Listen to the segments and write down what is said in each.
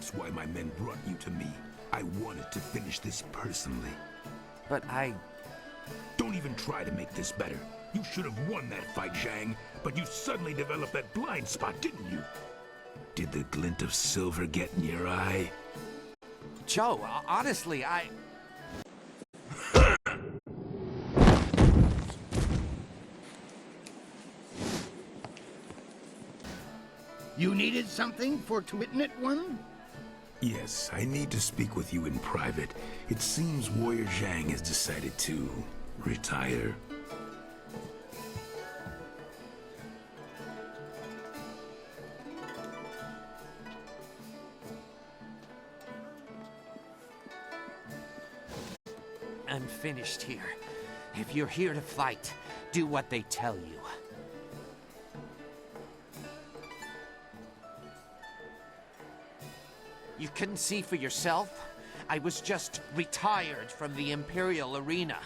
That's why my men brought you to me. I wanted to finish this personally. But Don't even try to make this better. You should have won that fight, Zhang, but you suddenly developed that blind spot, didn't you? Did the glint of silver get in your eye? Joe, honestly, You needed something for to witness one? Yes, I need to speak with you in private. It seems Warrior Zhang has decided to retire. I'm finished here. If you're here to fight, do what they tell you. You couldn't see for yourself? I was just retired from the Imperial Arena.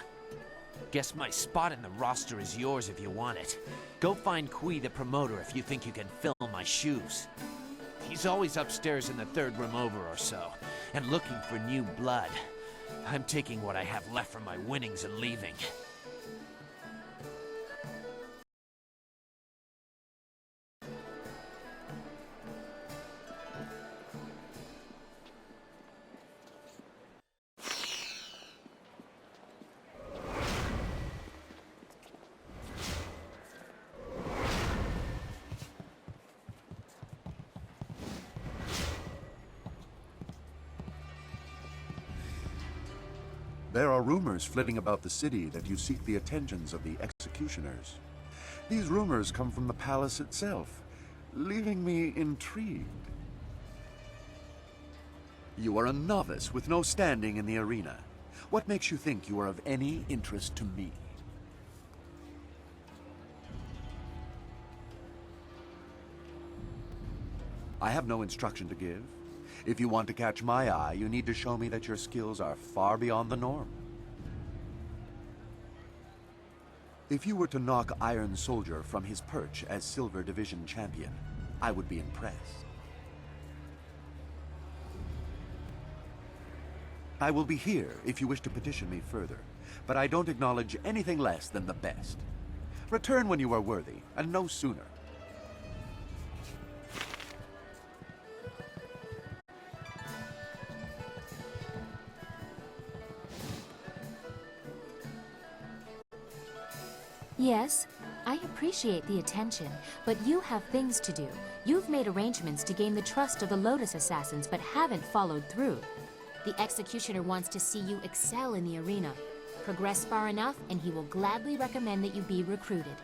Guess my spot in the roster is yours if you want it. Go find Kui the promoter if you think you can fill my shoes. He's always upstairs in the third room over or so, and looking for new blood. I'm taking what I have left from my winnings and leaving. There are rumors flitting about the city that you seek the attentions of the executioners. These rumors come from the palace itself, leaving me intrigued. You are a novice with no standing in the arena. What makes you think you are of any interest to me? I have no instruction to give. If you want to catch my eye, you need to show me that your skills are far beyond the norm. If you were to knock Iron Soldier from his perch as Silver Division champion, I would be impressed. I will be here if you wish to petition me further, but I don't acknowledge anything less than the best. Return when you are worthy, and no sooner. Yes, I appreciate the attention, but you have things to do. You've made arrangements to gain the trust of the Lotus Assassins, but haven't followed through. The Executioner wants to see you excel in the arena. Progress far enough, and he will gladly recommend that you be recruited.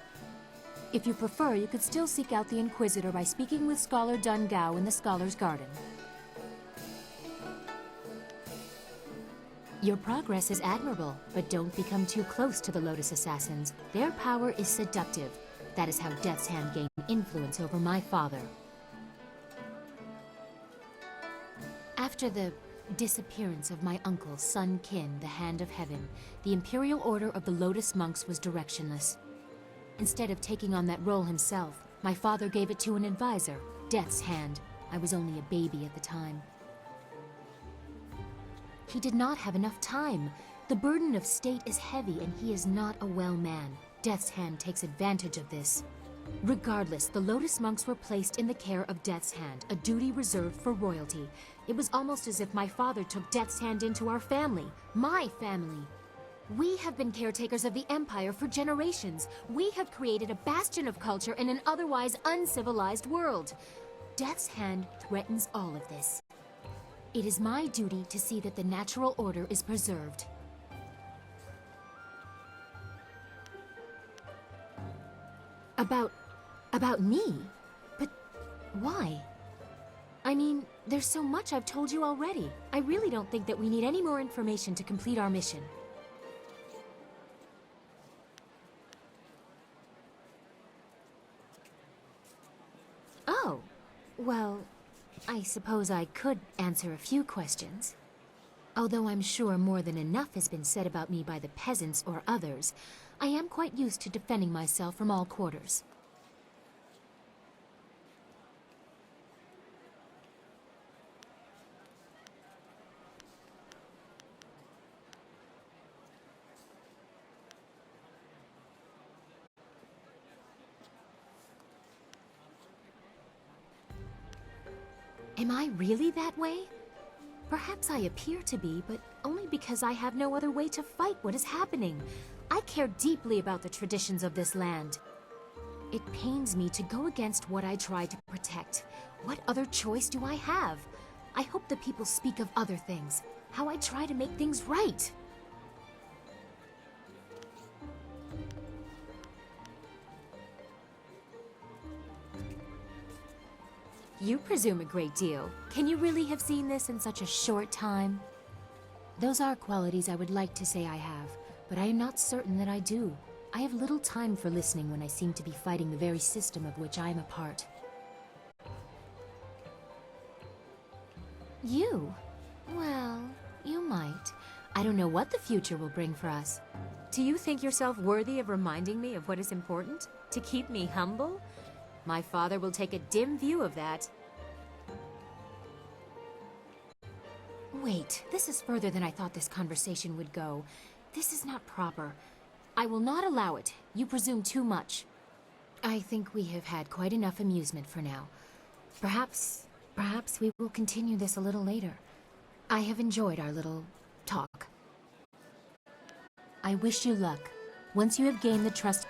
If you prefer, you could still seek out the Inquisitor by speaking with Scholar Dun Gao in the Scholar's Garden. Your progress is admirable, but don't become too close to the Lotus Assassins. Their power is seductive. That is how Death's Hand gained influence over my father. After the disappearance of my uncle, Sun Qin, the Hand of Heaven, the Imperial Order of the Lotus Monks was directionless. Instead of taking on that role himself, my father gave it to an advisor, Death's Hand. I was only a baby at the time. He did not have enough time. The burden of state is heavy, and he is not a well man. Death's Hand takes advantage of this. Regardless, the Lotus Monks were placed in the care of Death's Hand, a duty reserved for royalty. It was almost as if my father took Death's Hand into our family, my family. We have been caretakers of the Empire for generations. We have created a bastion of culture in an otherwise uncivilized world. Death's Hand threatens all of this. It is my duty to see that the natural order is preserved. About me? But why? I mean, there's so much I've told you already. I really don't think that we need any more information to complete our mission. Oh, well, I suppose I could answer a few questions. Although I'm sure more than enough has been said about me by the peasants or others, I am quite used to defending myself from all quarters. Am I really that way? Perhaps I appear to be, but only because I have no other way to fight what is happening. I care deeply about the traditions of this land. It pains me to go against what I try to protect. What other choice do I have? I hope the people speak of other things, how I try to make things right. You presume a great deal. Can you really have seen this in such a short time? Those are qualities I would like to say I have, but I am not certain that I do. I have little time for listening when I seem to be fighting the very system of which I am a part. You? Well, you might. I don't know what the future will bring for us. Do you think yourself worthy of reminding me of what is important? To keep me humble? My father will take a dim view of that. Wait, this is further than I thought this conversation would go. This is not proper. I will not allow it. You presume too much. I think we have had quite enough amusement for now. Perhaps we will continue this a little later. I have enjoyed our little talk. I wish you luck. Once you have gained the trust...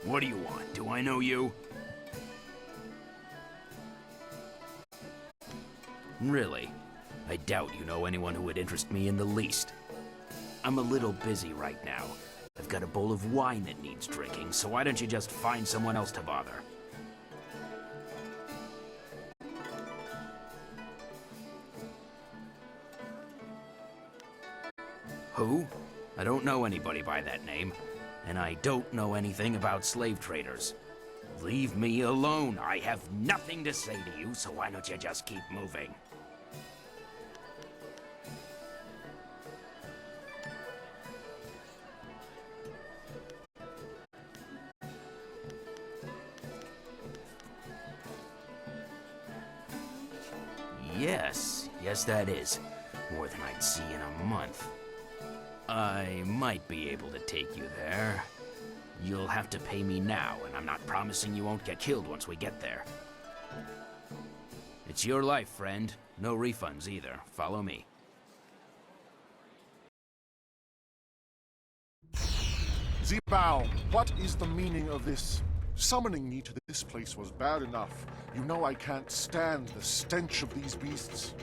What do you want? Do I know you? Really? I doubt you know anyone who would interest me in the least. I'm a little busy right now. I've got a bowl of wine that needs drinking, so why don't you just find someone else to bother? Who? I don't know anybody by that name, and I don't know anything about slave traders. Leave me alone. I have nothing to say to you, so why don't you just keep moving? Yes, that is. More than I'd see in a month. I might be able to take you there. You'll have to pay me now, and I'm not promising you won't get killed once we get there. It's your life, friend. No refunds either. Follow me. Zibao, what is the meaning of this? Summoning me to this place was bad enough. You know I can't stand the stench of these beasts.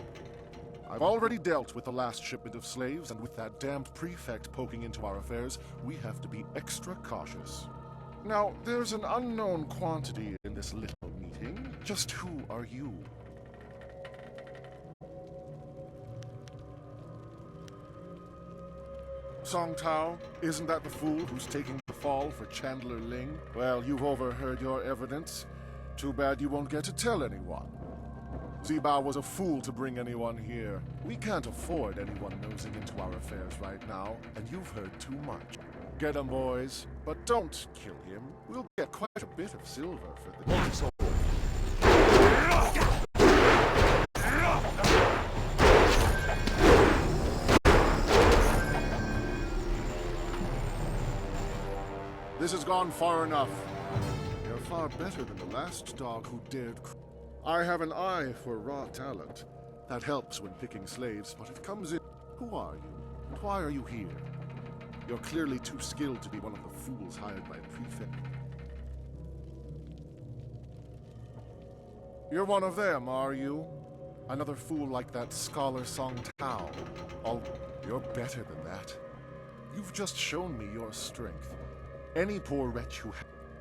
I've already dealt with the last shipment of slaves, and with that damned prefect poking into our affairs, we have to be extra cautious. Now, there's an unknown quantity in this little meeting. Just who are you? Song Tao, isn't that the fool who's taking the fall for Chandler Ling? Well, you've overheard your evidence. Too bad you won't get to tell anyone. Zibao was a fool to bring anyone here. We can't afford anyone nosing into our affairs right now, and you've heard too much. Get him, boys, but don't kill him. We'll get quite a bit of silver for the soul. This has gone far enough. You're far better than the last dog who dared. I have an eye for raw talent. That helps when picking slaves, but it comes in. Who are you? And why are you here? You're clearly too skilled to be one of the fools hired by Prefect. You're one of them, are you? Another fool like that scholar Song Tao. You're better than that. You've just shown me your strength. Any poor wretch who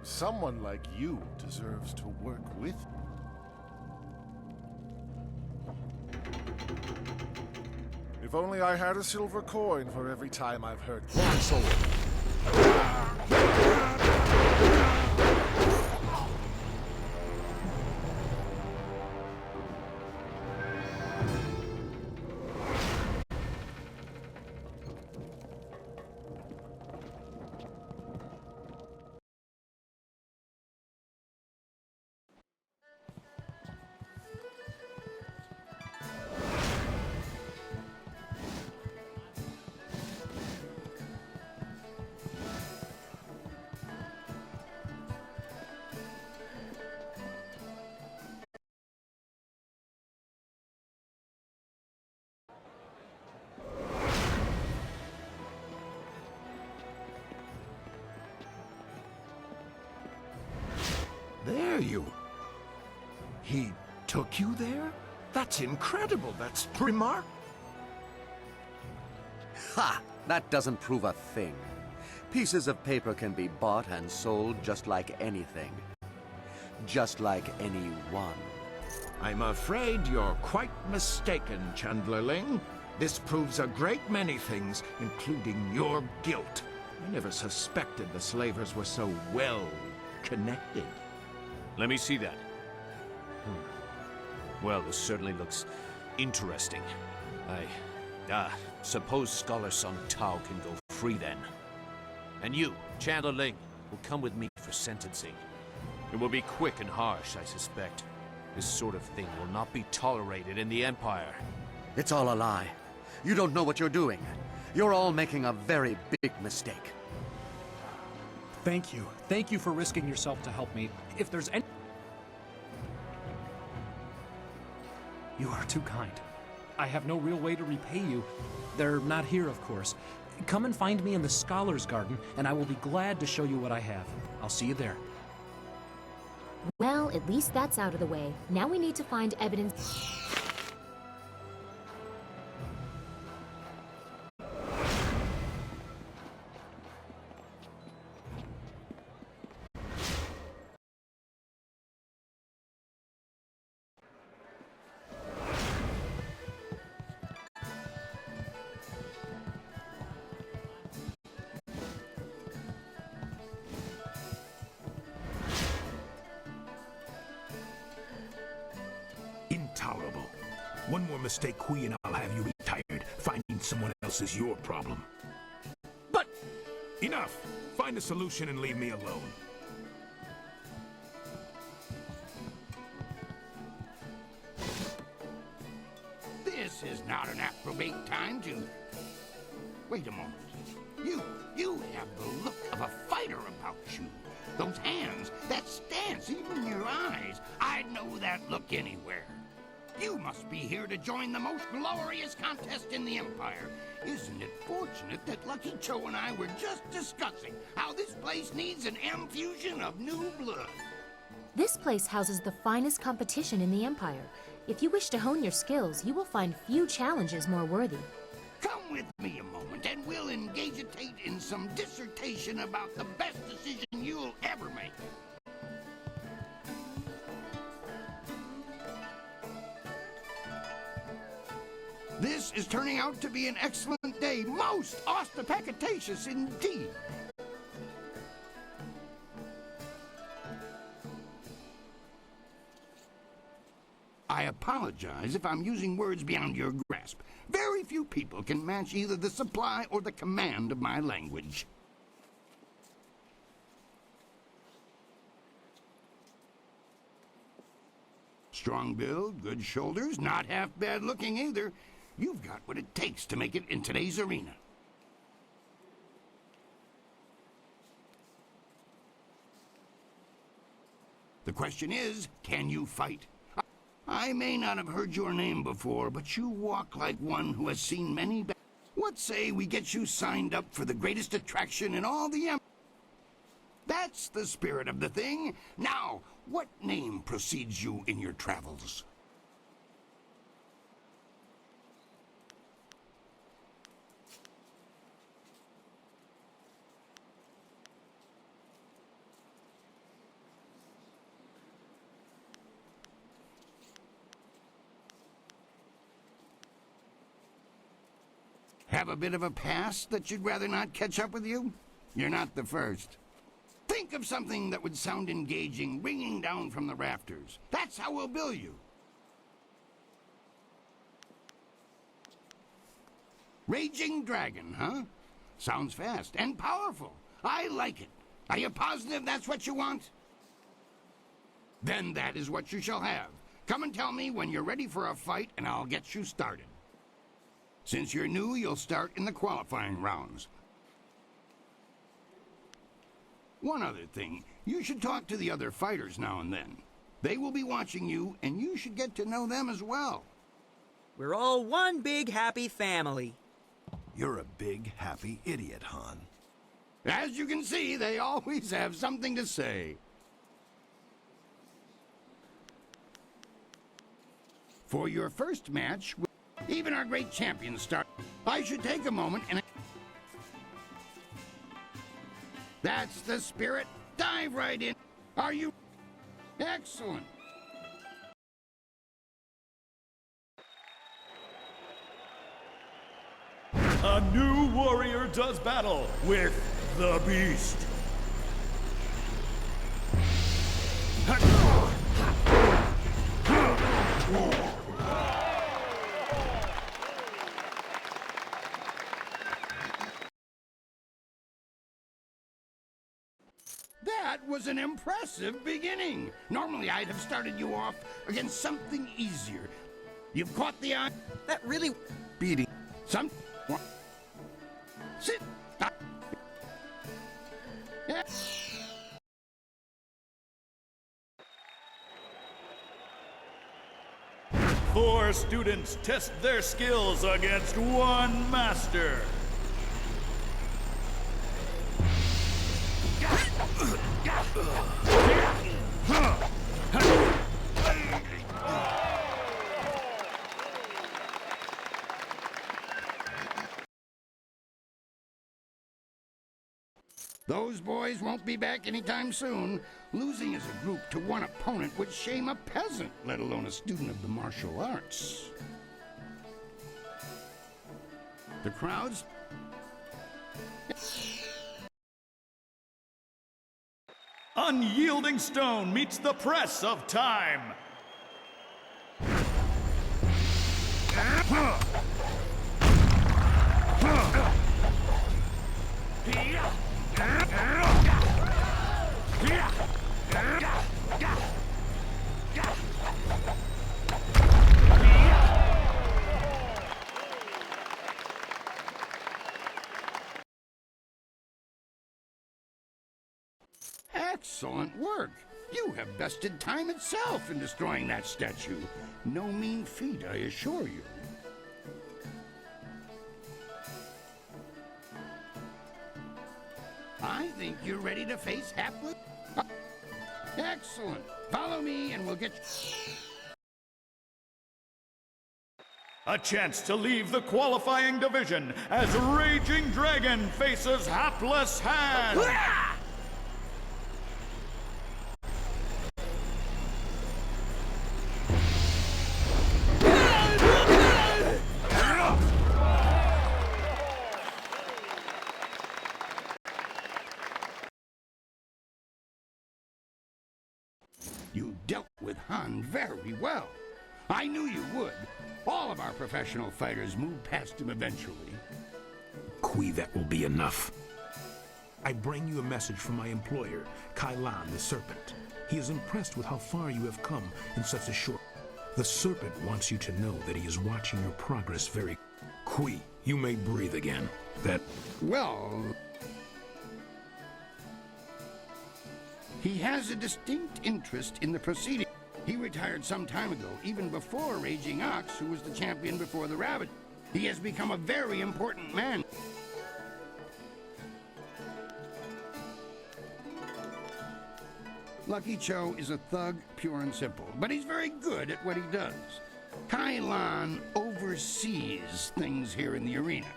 someone like you deserves to work with. If only I had a silver coin for every time I've heard Console. took you there? That's incredible. That's remarkable. Ha! That doesn't prove a thing. Pieces of paper can be bought and sold just like anything. Just like anyone. I'm afraid you're quite mistaken, Chandlerling. This proves a great many things, including your guilt. I never suspected the slavers were so well connected. Let me see that. Well, this certainly looks interesting. I suppose Scholar Sung Tao can go free then. And you, Chandler Ling, will come with me for sentencing. It will be quick and harsh, I suspect. This sort of thing will not be tolerated in the Empire. It's all a lie. You don't know what you're doing. You're all making a very big mistake. Thank you. Thank you for risking yourself to help me. If there's any... You are too kind. I have no real way to repay you. They're not here, of course. Come and find me in the Scholars Garden, and I will be glad to show you what I have. I'll see you there. Well, at least that's out of the way. Now we need to find evidence. Intolerable. One more mistake, Kui, and I'll have you retired. Finding someone else is your problem. But... Enough! Find a solution and leave me alone. This is not an appropriate time to... Wait a moment. You have the look of a fighter about you. Those hands, that stance, even your eyes. I'd know that look anywhere. You must be here to join the most glorious contest in the Empire. Isn't it fortunate that Lucky Cho and I were just discussing how this place needs an infusion of new blood? This place houses the finest competition in the Empire. If you wish to hone your skills, you will find few challenges more worthy. Come with me a moment and we'll engagitate in some dissertation about the best decision you'll ever make. This is turning out to be an excellent day, most ostentatious indeed. I apologize if I'm using words beyond your grasp. Very few people can match either the supply or the command of my language. Strong build, good shoulders, not half bad looking either. You've got what it takes to make it in today's arena. The question is, can you fight? I may not have heard your name before, but you walk like one who has seen many What say we get you signed up for the greatest attraction in all the That's the spirit of the thing. Now, what name precedes you in your travels? Have a bit of a past that you'd rather not catch up with you? You're not the first. Think of something that would sound engaging, ringing down from the rafters. That's how we'll bill you. Raging Dragon, huh? Sounds fast and powerful. I like it. Are you positive that's what you want? Then that is what you shall have. Come and tell me when you're ready for a fight and I'll get you started. Since you're new, you'll start in the qualifying rounds. One other thing, you should talk to the other fighters now and then. They will be watching you, and you should get to know them as well. We're all one big happy family. You're a big happy idiot, Han. As you can see, they always have something to say. For your first match, even our great champions start. I should take a moment and... That's the spirit. Dive right in. Are you... Excellent. A new warrior does battle with the Beast. That was an impressive beginning. Normally, I'd have started you off against something easier. You've caught the eye. That really... Beating. Some... Sit. Yeah. Four students test their skills against one master. Those boys won't be back anytime soon. Losing as a group to one opponent would shame a peasant, let alone a student of the martial arts. The crowds... Unyielding stone meets the press of time. Excellent work. You have bested time itself in destroying that statue. No mean feat, I assure you. I think you're ready to face Hapless. Excellent. Follow me and we'll get A chance to leave the qualifying division as Raging Dragon faces Hapless Hand. You dealt with Han very well. I knew you would. All of our professional fighters move past him eventually. Kui, that will be enough. I bring you a message from my employer, Kailan the Serpent. He is impressed with how far you have come in such a short... The Serpent wants you to know that he is watching your progress very... Kui, you may breathe again. That... Well... He has a distinct interest in the proceeding. He retired some time ago, even before Raging Ox, who was the champion before the Rabbit. He has become a very important man. Lucky Cho is a thug, pure and simple, but he's very good at what he does. Kailan oversees things here in the arena,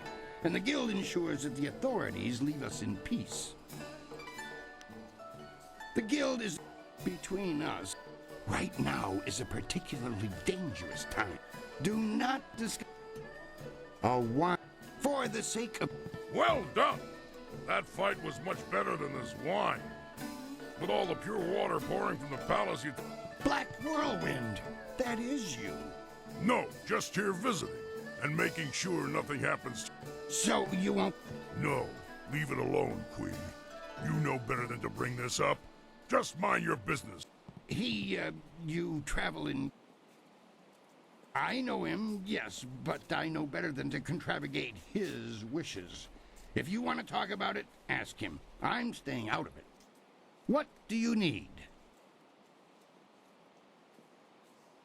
and the guild ensures that the authorities leave us in peace. The guild is between us. Right now is a particularly dangerous time. Do not discuss a wine for the sake of... Well done! That fight was much better than this wine. With all the pure water pouring from the palace, you... Black Whirlwind! That is you. No, just here visiting, and making sure nothing happens. So you won't... No, leave it alone, Queen. You know better than to bring this up. Just mind your business. You travel in... I know him, yes, but I know better than to contravigate his wishes. If you want to talk about it, ask him. I'm staying out of it. What do you need?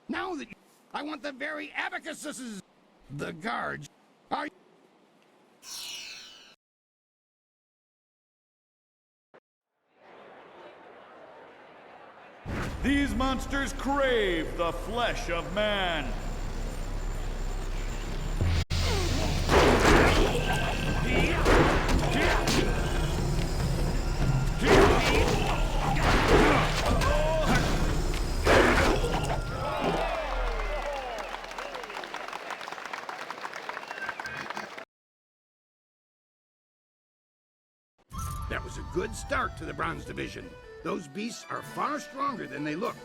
Now that you... I want the very abacuses! The guards are... These monsters crave the flesh of man. That was a good start to the Bronze Division. Those beasts are far stronger than they look.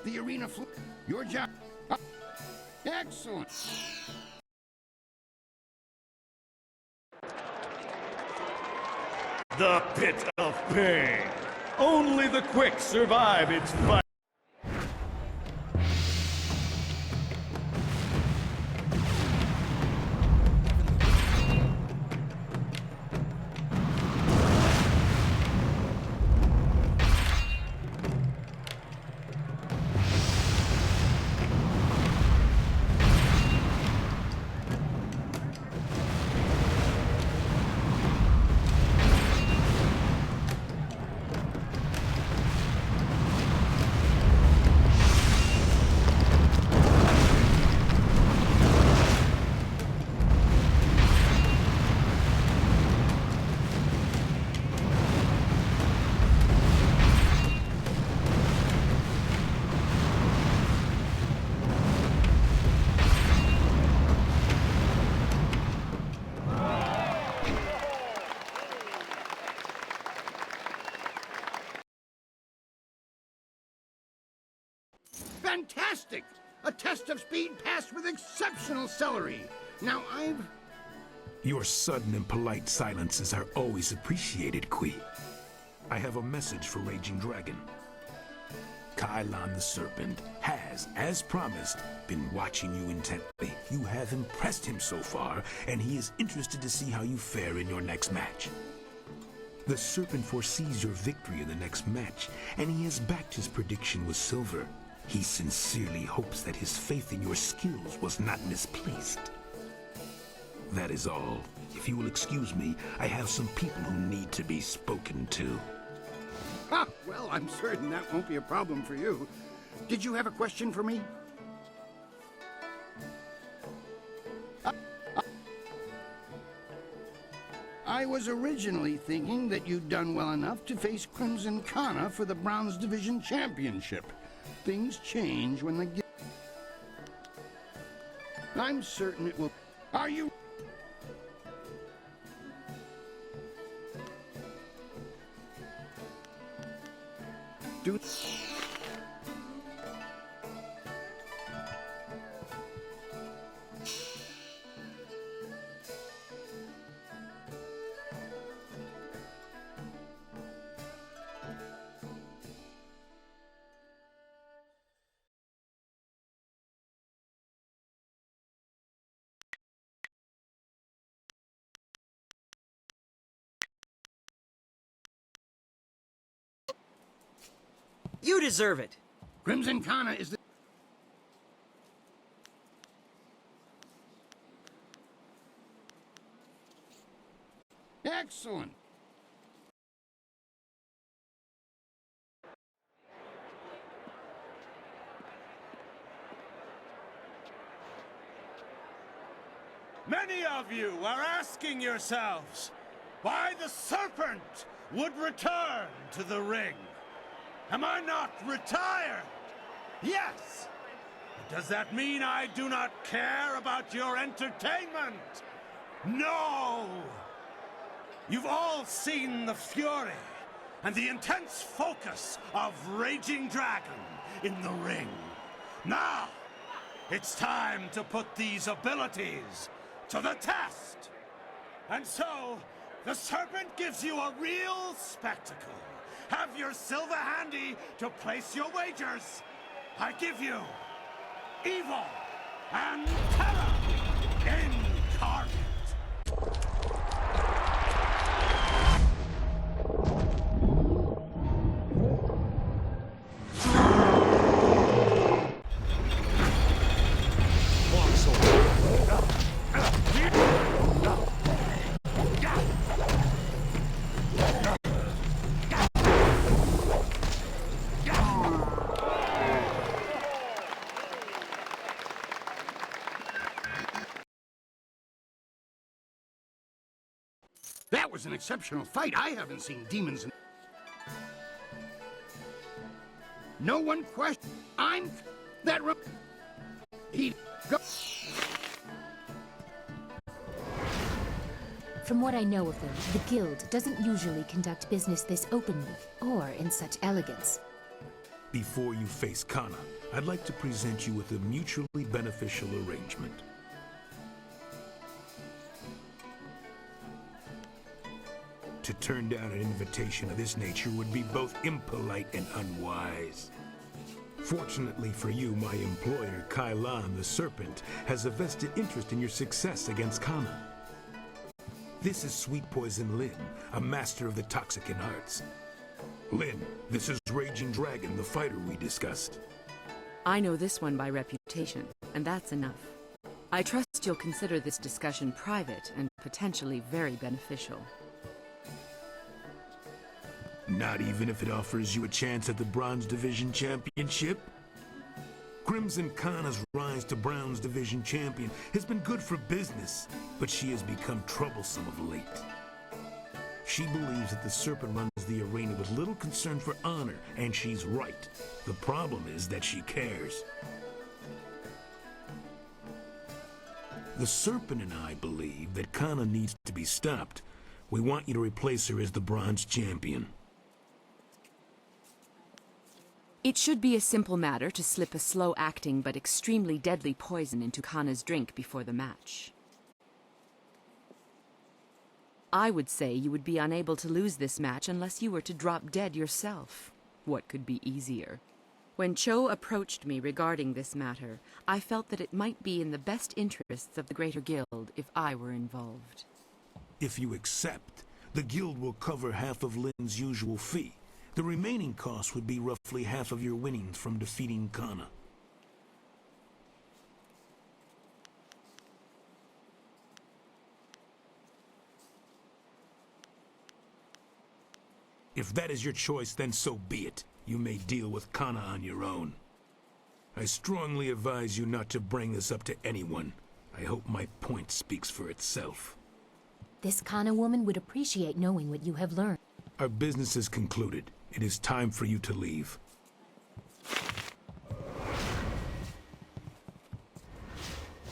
The arena your job. Excellent. The Pit of Pain. Only the quick survive its fight. Fantastic! A test of speed passed with exceptional celery. Now Your sudden and polite silences are always appreciated, Kui. I have a message for Raging Dragon. Kylon the Serpent has, as promised, been watching you intently. You have impressed him so far, and he is interested to see how you fare in your next match. The Serpent foresees your victory in the next match, and he has backed his prediction with silver. He sincerely hopes that his faith in your skills was not misplaced. That is all. If you will excuse me, I have some people who need to be spoken to. Ah, well, I'm certain that won't be a problem for you. Did you have a question for me? I was originally thinking that you'd done well enough to face Crimson Kana for the Bronze Division Championship. Things change when the... I'm certain it will... Are you... Do... You deserve it. Crimson Kana is the... Excellent. Many of you are asking yourselves why the Serpent would return to the ring. Am I not retired? Yes! But does that mean I do not care about your entertainment? No! You've all seen the fury and the intense focus of Raging Dragon in the ring. Now, it's time to put these abilities to the test. And so, the Serpent gives you a real spectacle. Have your silver handy to place your wagers. I give you evil and terror incarnate. That was an exceptional fight. I haven't seen demons in... No one question. I'm... That... He... Go... From what I know of them, the Guild doesn't usually conduct business this openly, or in such elegance. Before you face Kana, I'd like to present you with a mutually beneficial arrangement. To turn down an invitation of this nature would be both impolite and unwise. Fortunately for you, my employer, Kailan the Serpent, has a vested interest in your success against Kana. This is Sweet Poison Lin, a master of the Toxicant arts. Lin, this is Raging Dragon, the fighter we discussed. I know this one by reputation, and that's enough. I trust you'll consider this discussion private and potentially very beneficial. Not even if it offers you a chance at the Bronze Division Championship? Crimson Kana's rise to Bronze Division Champion has been good for business, but she has become troublesome of late. She believes that the Serpent runs the arena with little concern for honor, and she's right. The problem is that she cares. The Serpent and I believe that Kana needs to be stopped. We want you to replace her as the Bronze Champion. It should be a simple matter to slip a slow-acting but extremely deadly poison into Kana's drink before the match. I would say you would be unable to lose this match unless you were to drop dead yourself. What could be easier? When Cho approached me regarding this matter, I felt that it might be in the best interests of the Greater Guild if I were involved. If you accept, the Guild will cover half of Lin's usual fee. The remaining cost would be roughly half of your winnings from defeating Kana. If that is your choice, then so be it. You may deal with Kana on your own. I strongly advise you not to bring this up to anyone. I hope my point speaks for itself. This Kana woman would appreciate knowing what you have learned. Our business is concluded. It is time for you to leave.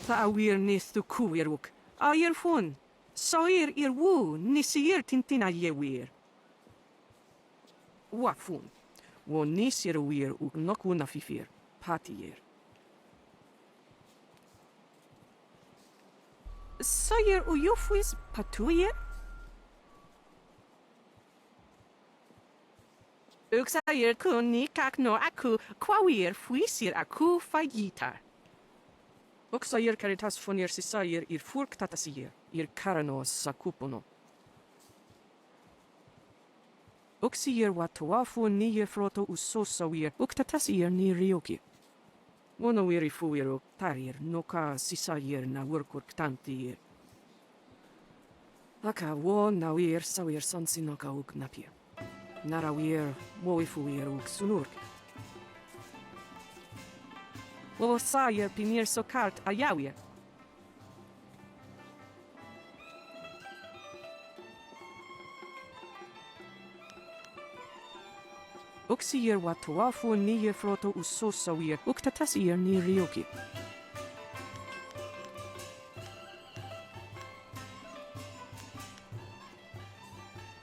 Ta'awir nis tu kuwiruk. Ayer fun. Soir irwu nisir tintina yewir. Wafun. Wo nisir wir uk nokuna fifir. Patier. Soir uyufwis patuyer? Uxair kun ni kakno aku kwawir fuisir aku fagitar. Uxair caritas fonir sisair ir furk tatasir, ir karano sakupono. Uxir watuafu ni froto usosawir, uktatasir ni rioki. Wonowiri fuir tarir, noka sisair na workur ktantir. Aka wo nawir sawir sonsinoka uknapir. Narawir, woifuir uk sunurk. Wo sayer pinir sokart ayawir. Uxir watuafu ni froto usosawir, uktatasir ni rioki.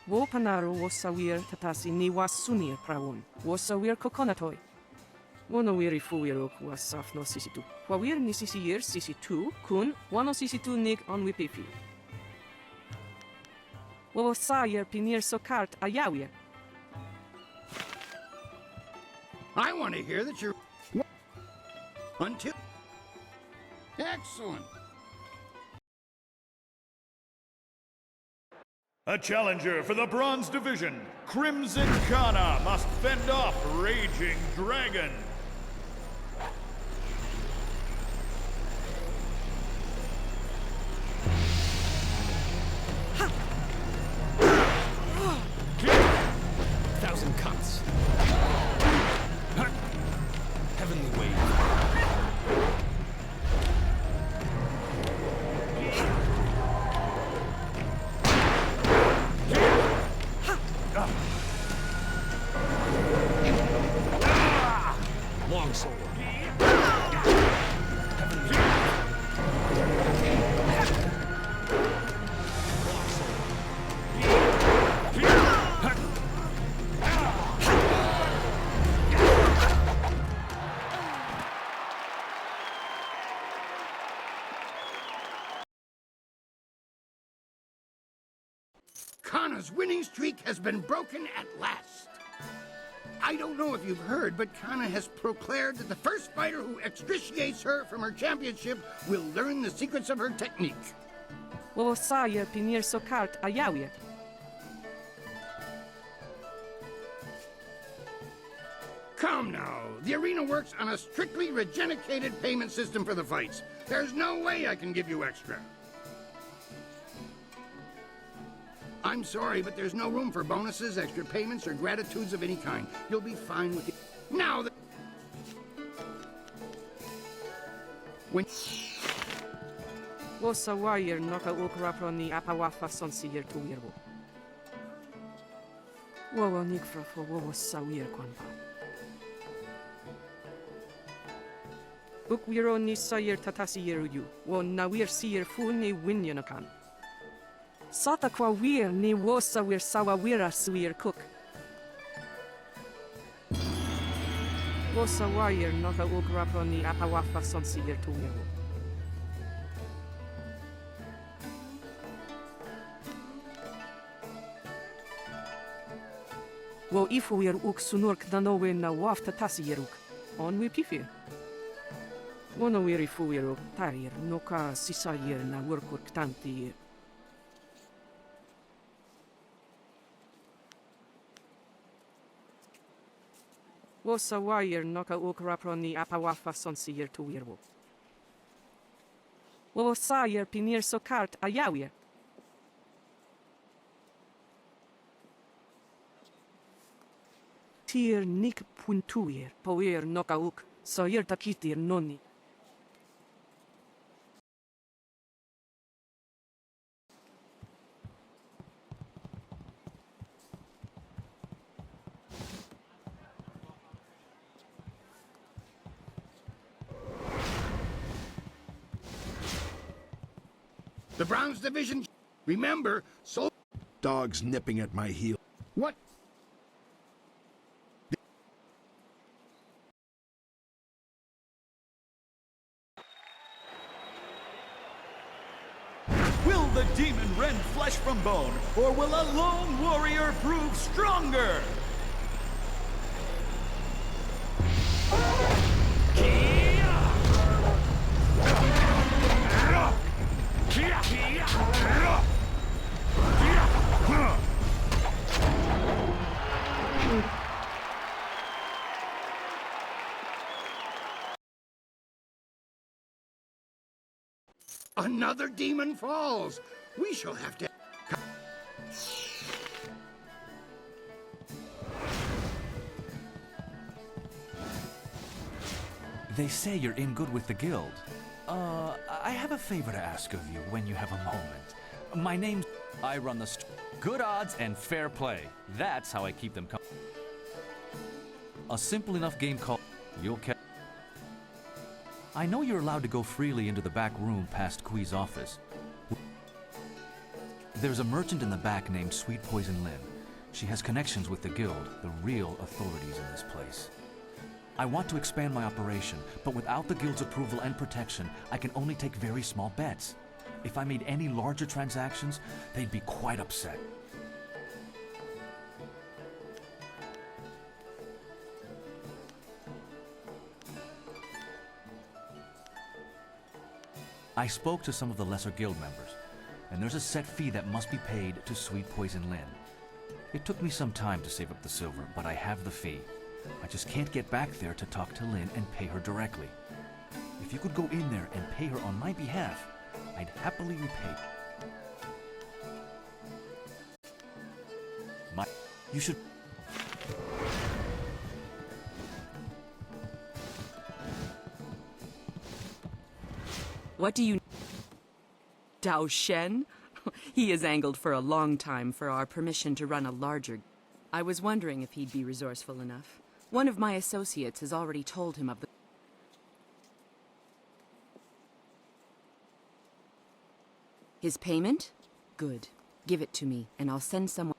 Wo panaro wo sawir tatasi ni wasunir prawun. Wo sawir coconatoy. Wono wiri fuwiruk wasafno sisitu. Wawir ni sisir sisitu kun wano sisitu nig on wipifi. Wo sayer pinir sokart ayawir. I want to hear that you're... Until... Excellent. A challenger for the Bronze Division, Crimson Kana must fend off Raging Dragon. Thousand cuts. Heavenly wave. Longsword. Kana's winning streak has been broken at last. I don't know if you've heard, but Kana has proclaimed that the first fighter who extriciates her from her championship will learn the secrets of her technique. Wowosaje pinir sokart ayawie. Come now, the arena works on a strictly regenicated payment system for the fights. There's no way I can give you extra. I'm sorry, but there's no room for bonuses, extra payments, or gratitudes of any kind. You'll be fine with it. Now that... When... Wosawayer noka ukraproni apawafa sonsier tuwirwo. Wowo nikfra fo wowosawier kwanpa. Ukwiro ni sayer tatasier yu, wo nawir sier fu ni winyanakan. Sata kwa wir ni wosa wir sawa wira suir cook. Wosa wire noka ukrapro ni apawafa sonsier tuwiro. Wo ifu wir uk sunurk danowe na wafta tasieruk. On we pifir. Wono wir ifu wir uk tarir noka sisayer na workurk tanti. Wosa wire noka ukrapro ni apawafa sonsier tuwirwo. Wosayer pinir sokart ayawie. Tier nik puntuir, poir noka uk, soyer takitir noni. The Bronze Division... Remember, so... Dog's nipping at my heel. What? Will the demon rend flesh from bone, or will a lone warrior prove stronger? Another demon falls. We shall have to... They say you're in good with the guild. I have a favor to ask of you when you have a moment. My name's... I run the... Good odds and fair play. That's how I keep them coming. A simple enough game called... You'll catch... I know you're allowed to go freely into the back room past Kui's office. There's a merchant in the back named Sweet Poison Lynn. She has connections with the guild, the real authorities in this place. I want to expand my operation, but without the guild's approval and protection, I can only take very small bets. If I made any larger transactions, they'd be quite upset. I spoke to some of the lesser guild members, and there's a set fee that must be paid to Sweet Poison Lynn. It took me some time to save up the silver, but I have the fee. I just can't get back there to talk to Lynn and pay her directly. If you could go in there and pay her on my behalf, I'd happily repay. You should... What do you... Dao Shen? He has angled for a long time for our permission to run a larger... I was wondering if he'd be resourceful enough. One of my associates has already told him of the... His payment? Good. Give it to me, and I'll send someone...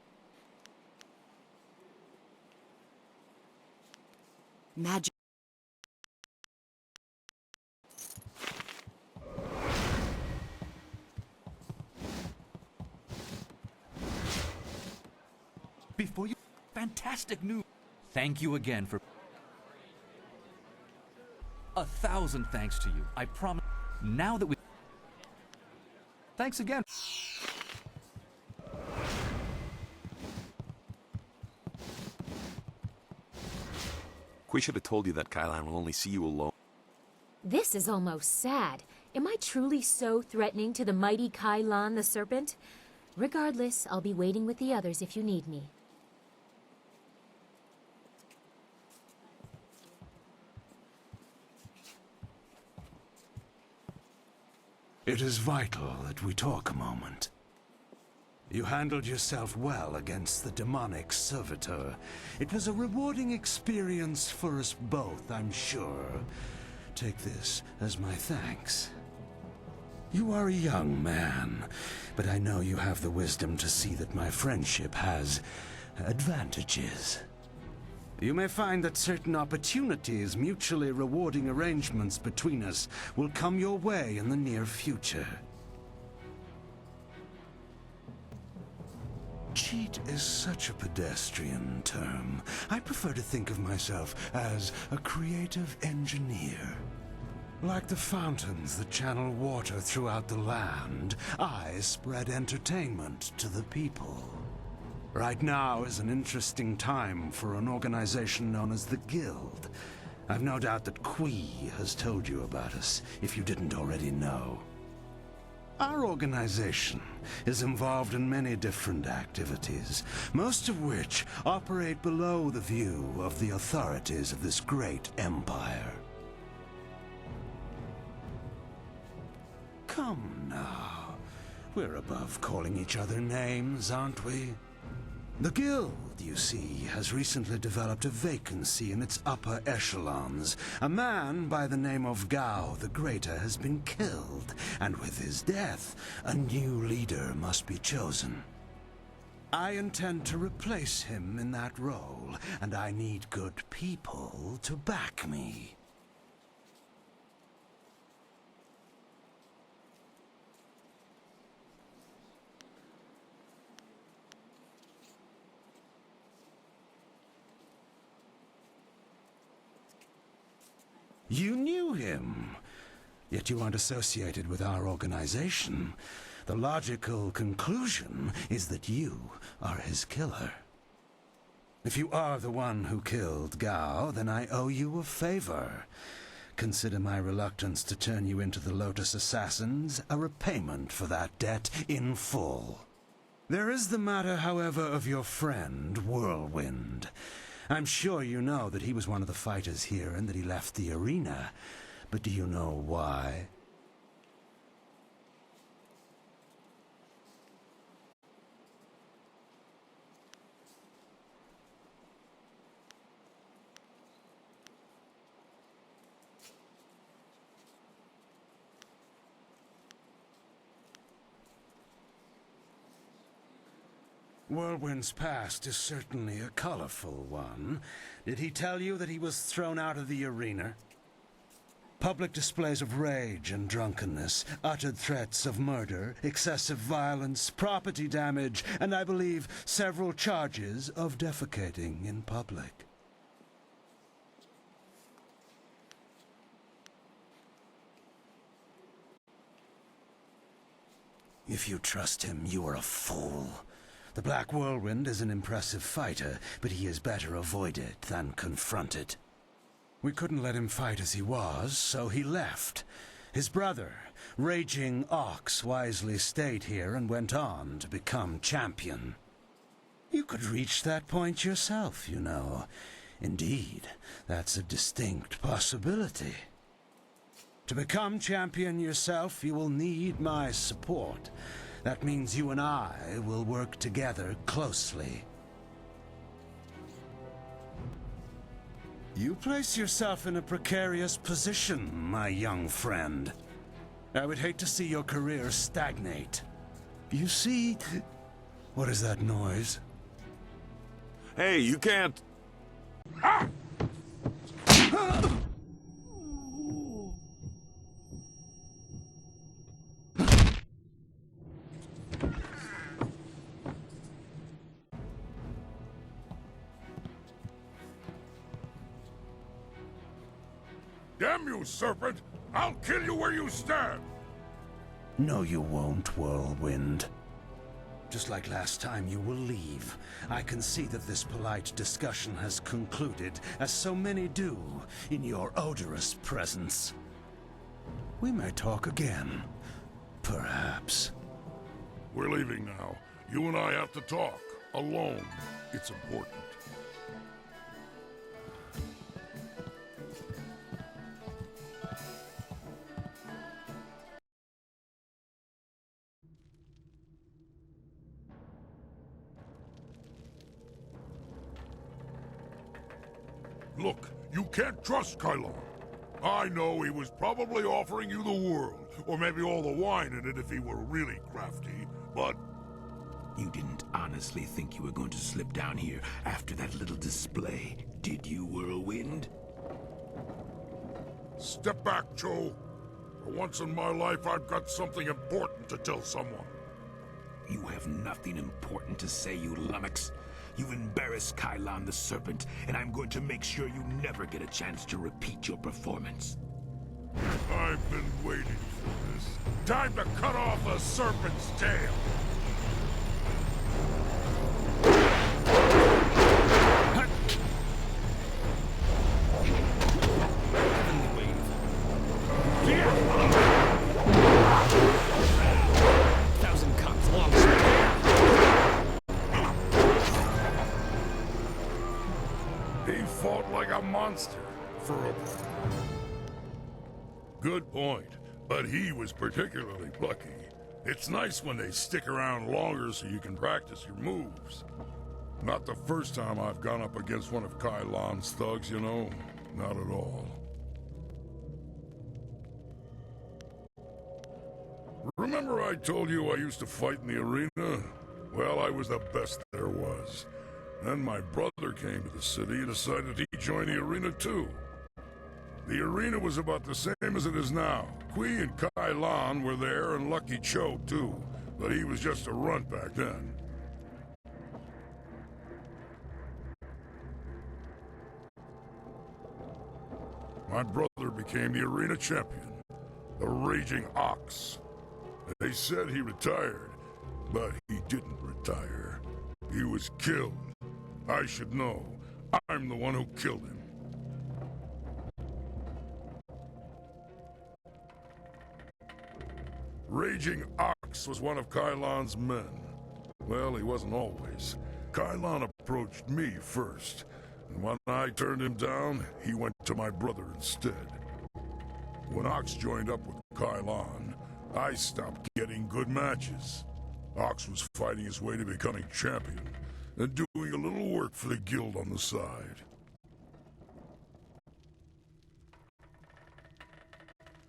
Magic... Before you... Fantastic news! Thank you again for... 1,000 thanks to you. I promise... Now that we... Thanks again. We should have told you that Kailan will only see you alone. This is almost sad. Am I truly so threatening to the mighty Kailan the Serpent? Regardless, I'll be waiting with the others if you need me. It is vital that we talk a moment. You handled yourself well against the demonic servitor. It was a rewarding experience for us both, I'm sure. Take this as my thanks. You are a young man, but I know you have the wisdom to see that my friendship has advantages. You may find that certain opportunities, mutually rewarding arrangements between us, will come your way in the near future. Cheat is such a pedestrian term. I prefer to think of myself as a creative engineer. Like the fountains that channel water throughout the land, I spread entertainment to the people. Right now is an interesting time for an organization known as the Guild. I've no doubt that Kui has told you about us, if you didn't already know. Our organization is involved in many different activities, most of which operate below the view of the authorities of this great empire. Come now, we're above calling each other names, aren't we? The Guild, you see, has recently developed a vacancy in its upper echelons. A man by the name of Gao the Greater has been killed, and with his death, a new leader must be chosen. I intend to replace him in that role, and I need good people to back me. You knew him, yet you aren't associated with our organization. The logical conclusion is that you are his killer. If you are the one who killed Gao, then I owe you a favor. Consider my reluctance to turn you into the Lotus Assassins a repayment for that debt in full. There is the matter, however, of your friend, Whirlwind. I'm sure you know that he was one of the fighters here and that he left the arena. But do you know why? Whirlwind's past is certainly a colorful one. Did he tell you that he was thrown out of the arena? Public displays of rage and drunkenness, uttered threats of murder, excessive violence, property damage, and I believe several charges of defecating in public. If you trust him, you are a fool. The Black Whirlwind is an impressive fighter, but he is better avoided than confronted. We couldn't let him fight as he was, so he left. His brother, Raging Ox, wisely stayed here and went on to become champion. You could reach that point yourself, you know. Indeed, that's a distinct possibility. To become champion yourself, you will need my support. That means you and I will work together closely. You place yourself in a precarious position, my young friend. I would hate to see your career stagnate. You see... What is that noise? Hey, you can't... Damn you, serpent! I'll kill you where you stand! No, you won't, Whirlwind. Just like last time, you will leave. I can see that this polite discussion has concluded, as so many do, in your odorous presence. We may talk again. Perhaps. We're leaving now. You and I have to talk. Alone. It's important. Look, you can't trust Kylon. I know he was probably offering you the world, or maybe all the wine in it if he were really crafty, but... You didn't honestly think you were going to slip down here after that little display, did you, Whirlwind? Step back, Joe. For once in my life, I've got something important to tell someone. You have nothing important to say, you lummox. You've embarrassed Kylon the Serpent, and I'm going to make sure you never get a chance to repeat your performance. I've been waiting for this. Time to cut off the serpent's tail! Thousand cups long. He fought like a monster for a... Good point, but he was particularly plucky. It's nice when they stick around longer so you can practice your moves. Not the first time I've gone up against one of Kylon's thugs, you know. Not at all. Remember I told you I used to fight in the arena? Well, I was the best there was. Then my brother came to the city and decided he'd join the arena too. The arena was about the same as it is now. Kui and Kylon were there, and Lucky Cho too, but he was just a runt back then. My brother became the arena champion, the Raging Ox. They said he retired, but he didn't retire. He was killed. I should know. I'm the one who killed him. Raging Ox was one of Kylon's men. Well, he wasn't always. Kylon approached me first, and when I turned him down, he went to my brother instead. When Ox joined up with Kylon, I stopped getting good matches. Ox was fighting his way to becoming champion, and doing a little work for the guild on the side.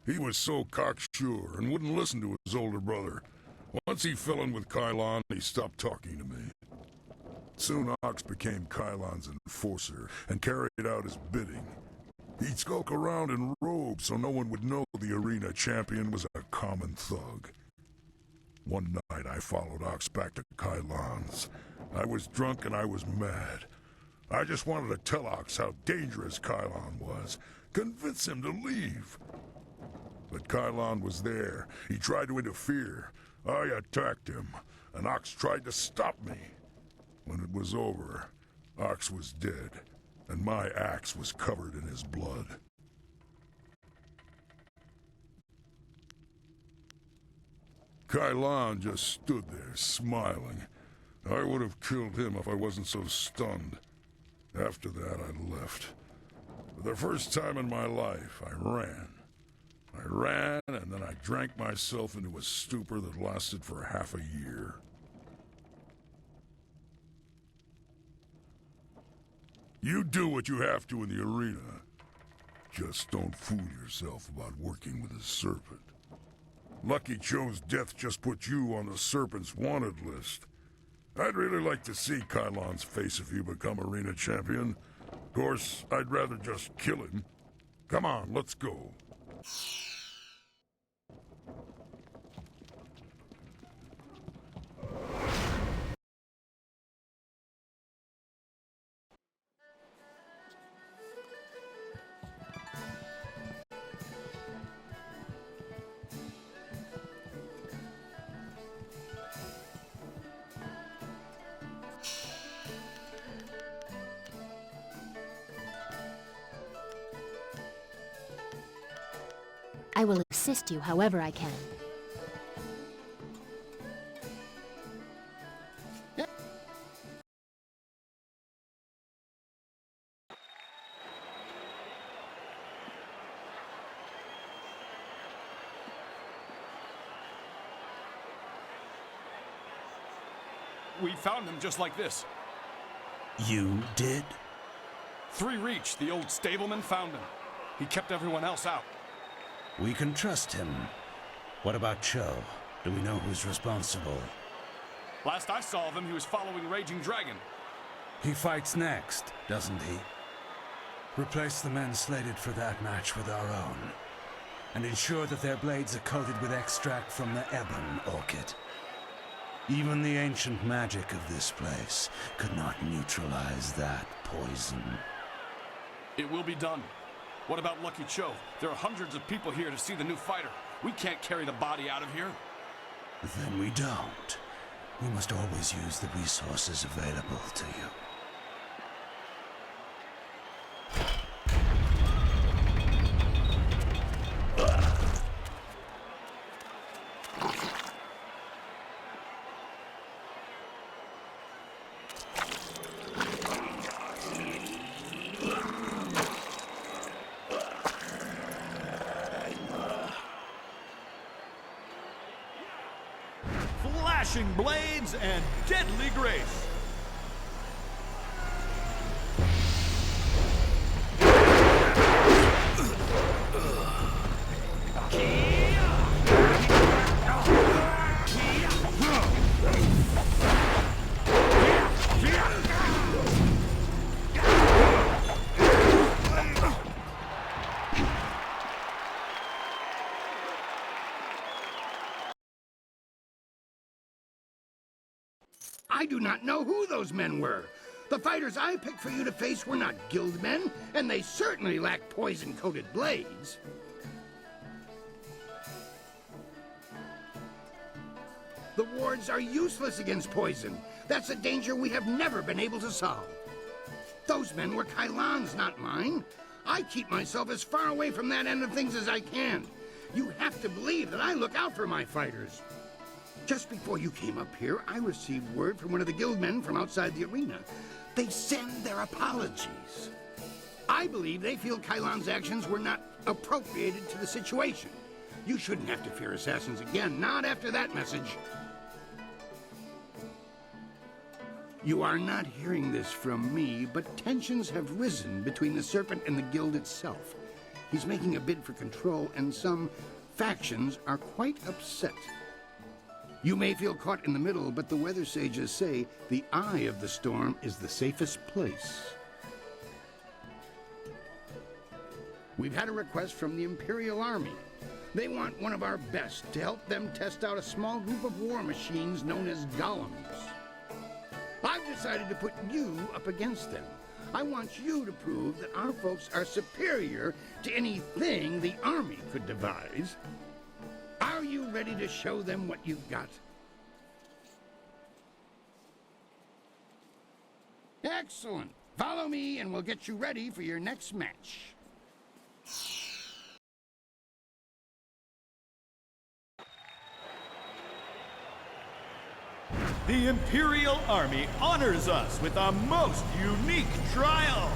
He was so cocksure and wouldn't listen to his older brother. Once he fell in with Kylon, he stopped talking to me. Soon Ox became Kylon's enforcer and carried out his bidding. He'd skulk around in robes so no one would know the arena champion was a common thug. One night I followed Ox back to Kylon's. I was drunk and I was mad. I just wanted to tell Ox how dangerous Kylon was, convince him to leave. But Kylon was there. He tried to interfere. I attacked him, and Ox tried to stop me. When it was over, Ox was dead, and my axe was covered in his blood. Kylon just stood there, smiling. I would have killed him if I wasn't so stunned. After that, I left. For the first time in my life, I ran. I ran, and then I drank myself into a stupor that lasted for half a year. You do what you have to in the arena. Just don't fool yourself about working with a serpent. Lucky Cho's death just put you on the Serpent's wanted list. I'd really like to see Kylon's face if you become arena champion. Of course, I'd rather just kill him. Come on, let's go. I will assist you however I can. We found him just like this. You did? 3 Reach, the old stableman, found him. He kept everyone else out. We can trust him. What about Cho? Do we know who's responsible? Last I saw of him, he was following Raging Dragon. He fights next, doesn't he? Replace the men slated for that match with our own, and ensure that their blades are coated with extract from the Ebon Orchid. Even the ancient magic of this place could not neutralize that poison. It will be done. What about Lucky Cho? There are hundreds of people here to see the new fighter. We can't carry the body out of here. Then we don't. We must always use the resources available to you. Flashing blades and deadly grace. I do not know who those men were. The fighters I picked for you to face were not guild men, and they certainly lack poison-coated blades. The wards are useless against poison. That's a danger we have never been able to solve. Those men were Kylon's, not mine. I keep myself as far away from that end of things as I can. You have to believe that I look out for my fighters. Just before you came up here, I received word from one of the guildmen from outside the arena. They send their apologies. I believe they feel Kylon's actions were not appropriated to the situation. You shouldn't have to fear assassins again, not after that message. You are not hearing this from me, but tensions have risen between the Serpent and the Guild itself. He's making a bid for control, and some factions are quite upset. You may feel caught in the middle, but the weather sages say the eye of the storm is the safest place. We've had a request from the Imperial Army. They want one of our best to help them test out a small group of war machines known as golems. I've decided to put you up against them. I want you to prove that our folks are superior to anything the Army could devise. Are you ready to show them what you've got? Excellent. Follow me and we'll get you ready for your next match. The Imperial Army honors us with a most unique trial.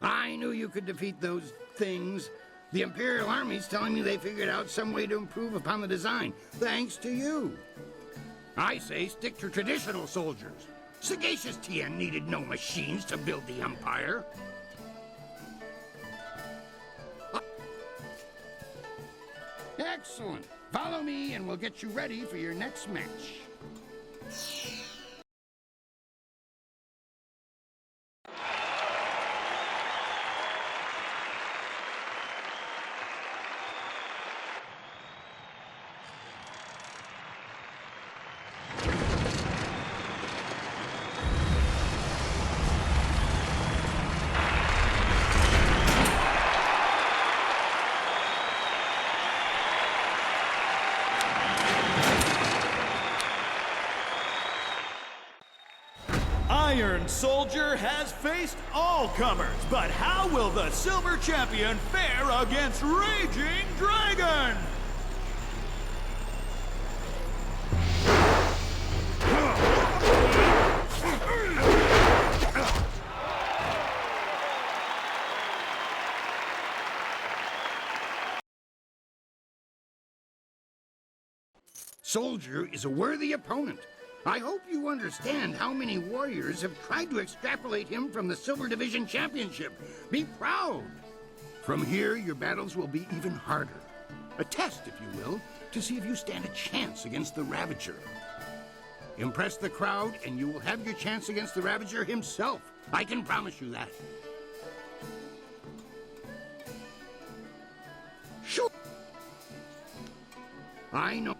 I knew you could defeat those things. The Imperial Army's telling me they figured out some way to improve upon the design, thanks to you. I say stick to traditional soldiers. Sagacious Tien needed no machines to build the Empire. Excellent. Follow me and we'll get you ready for your next match. Iron Soldier has faced all comers, but how will the Silver Champion fare against Raging Dragon? Soldier is a worthy opponent. I hope you understand how many warriors have tried to extrapolate him from the Silver Division Championship. Be proud. From here, your battles will be even harder. A test, if you will, to see if you stand a chance against the Ravager. Impress the crowd, and you will have your chance against the Ravager himself. I can promise you that. Sure. I know.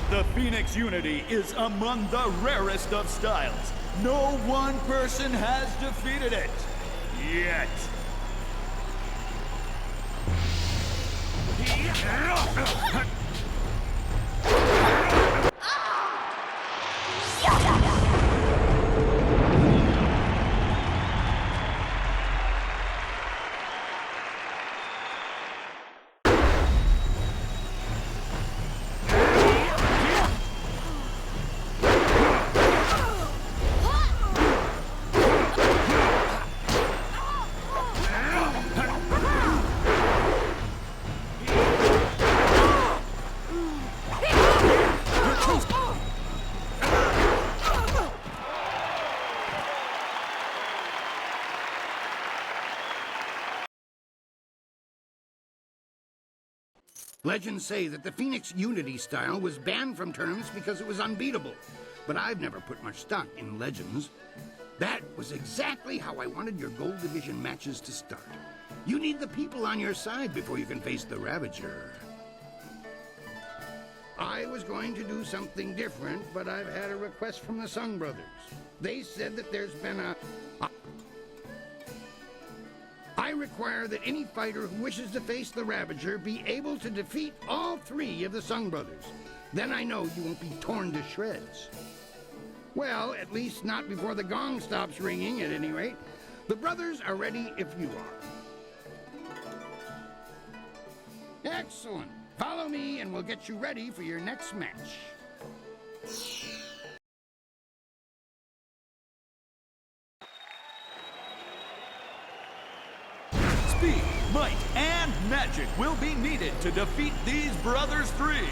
The Phoenix Unity is among the rarest of styles. No one person has defeated it. Yet. Legends say that the Phoenix Unity style was banned from tournaments because it was unbeatable. But I've never put much stock in legends. That was exactly how I wanted your Gold Division matches to start. You need the people on your side before you can face the Ravager. I was going to do something different, but I've had a request from the Sung Brothers. They said that there's been I require that any fighter who wishes to face the Ravager be able to defeat all three of the Sung Brothers. Then I know you won't be torn to shreds. Well, at least not before the gong stops ringing, at any rate. The brothers are ready if you are. Excellent. Follow me and we'll get you ready for your next match. Speed, might, and magic will be needed to defeat these brothers three.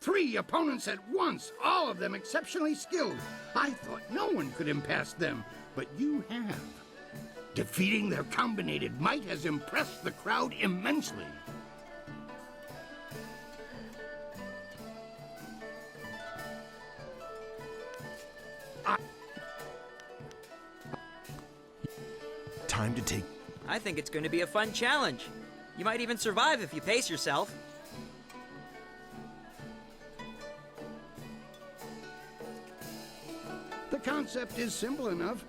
Three opponents at once, all of them exceptionally skilled. I thought no one could impass them, but you have. Defeating their combinated might has impressed the crowd immensely. Time to take... I think it's going to be a fun challenge. You might even survive if you pace yourself. The concept is simple enough.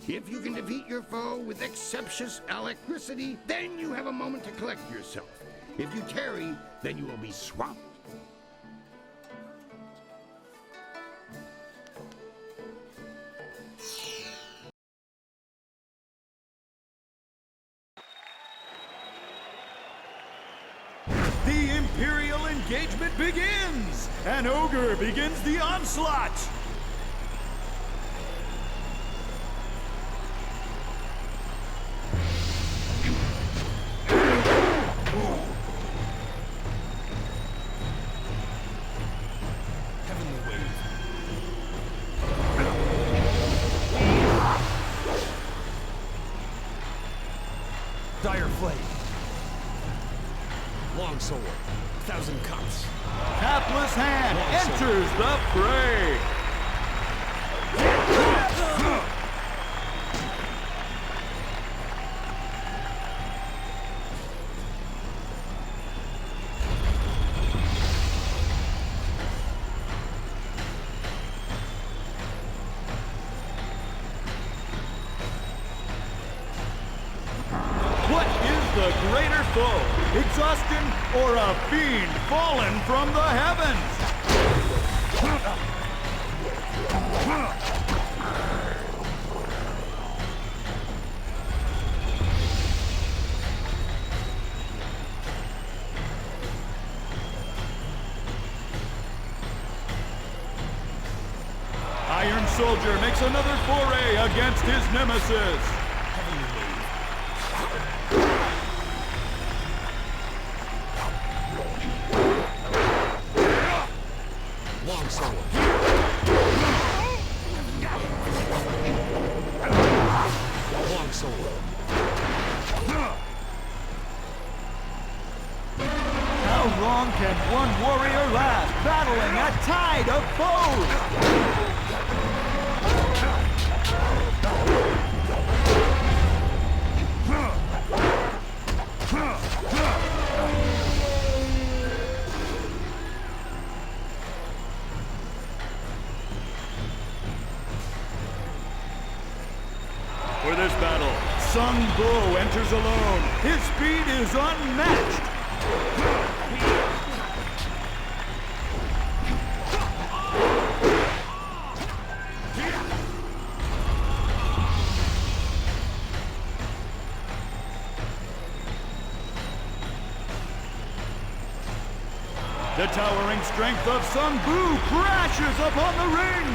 If you can defeat your foe with exceptious electricity, then you have a moment to collect yourself. If you tarry, then you will be swamped. The Imperial engagement begins! An ogre begins the onslaught! Heavenly Wave. Dire Flame. Longsword. 1,000 cuts. Hapless Hand enters the fray! What is the greater foe? Exhaustion or a fiend fallen from the heavens? Iron Soldier makes another foray against his nemesis. Longsword. Longsword. How long can one warrior last, battling a tide of foes? For this battle, Sung Bu enters alone. His speed is unmatched. The towering strength of Sung Bu crashes upon the ring.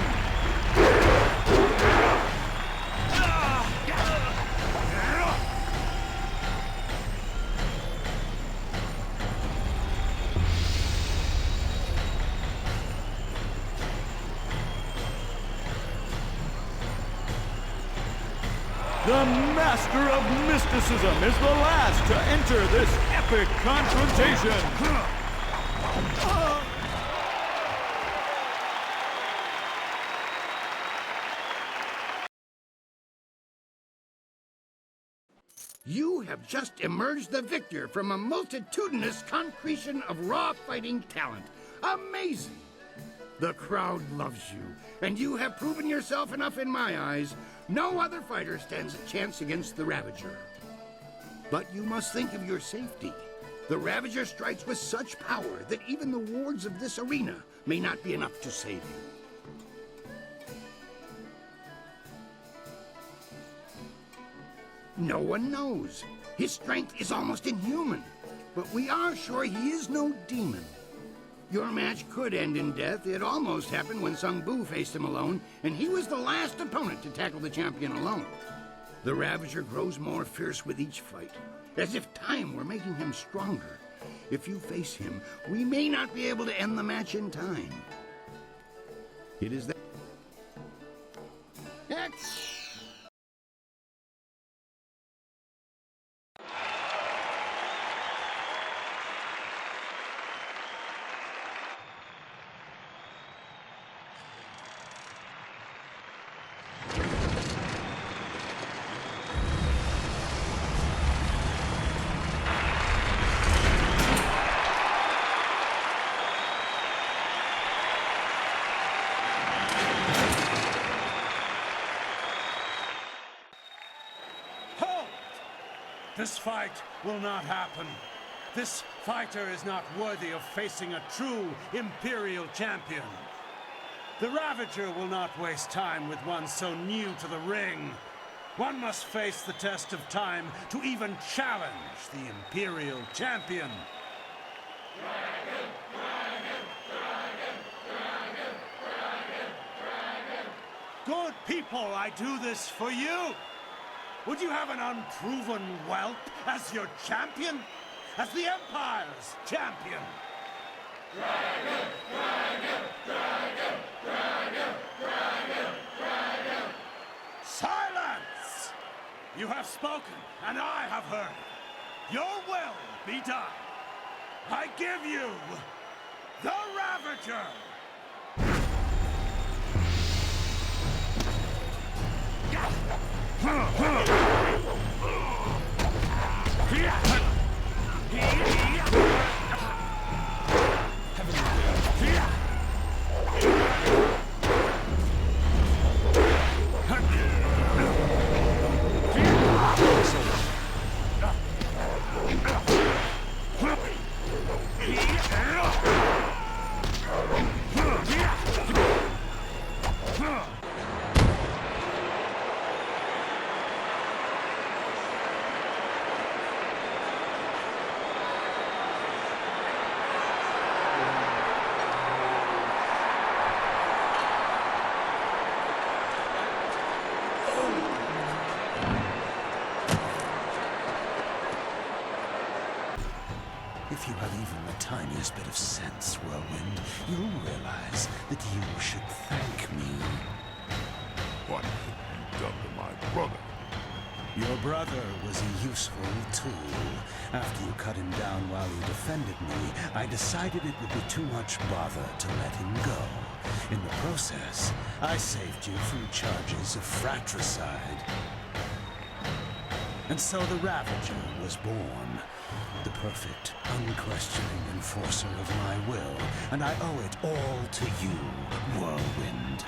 The master of mysticism is the last to enter this epic confrontation. You have just emerged the victor from a multitudinous concretion of raw fighting talent. Amazing! The crowd loves you, and you have proven yourself enough in my eyes. No other fighter stands a chance against the Ravager. But you must think of your safety. The Ravager strikes with such power that even the wards of this arena may not be enough to save you. No one knows. His strength is almost inhuman. But we are sure he is no demon. Your match could end in death. It almost happened when Sung Bu faced him alone, and he was the last opponent to tackle the champion alone. The Ravager grows more fierce with each fight, as if time were making him stronger. If you face him, we may not be able to end the match in time. It is that... This fight will not happen. This fighter is not worthy of facing a true Imperial champion. The Ravager will not waste time with one so new to the ring. One must face the test of time to even challenge the Imperial champion. Good people, I do this for you. Would you have an unproven whelp as your champion? As the Empire's champion? Dragon, dragon, dragon, dragon, dragon, dragon. Silence! You have spoken, and I have heard. Your will be done. I give you the Ravager! If you have even the tiniest bit of sense, Whirlwind, you'll realize that you should thank me. What have you done to my brother? Your brother was a useful tool. After you cut him down while he defended me, I decided it would be too much bother to let him go. In the process, I saved you from charges of fratricide. And so the Ravager was born. The perfect, unquestioning enforcer of my will, and I owe it all to you, Whirlwind.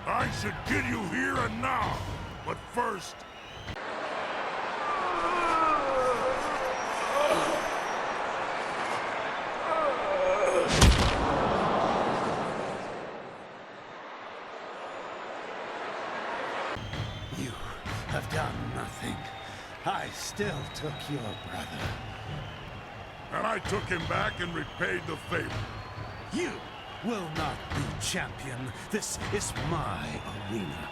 I should get you here and now, but first... You have done nothing. I still took your brother. And I took him back and repaid the favor. You will not be champion. This is my arena.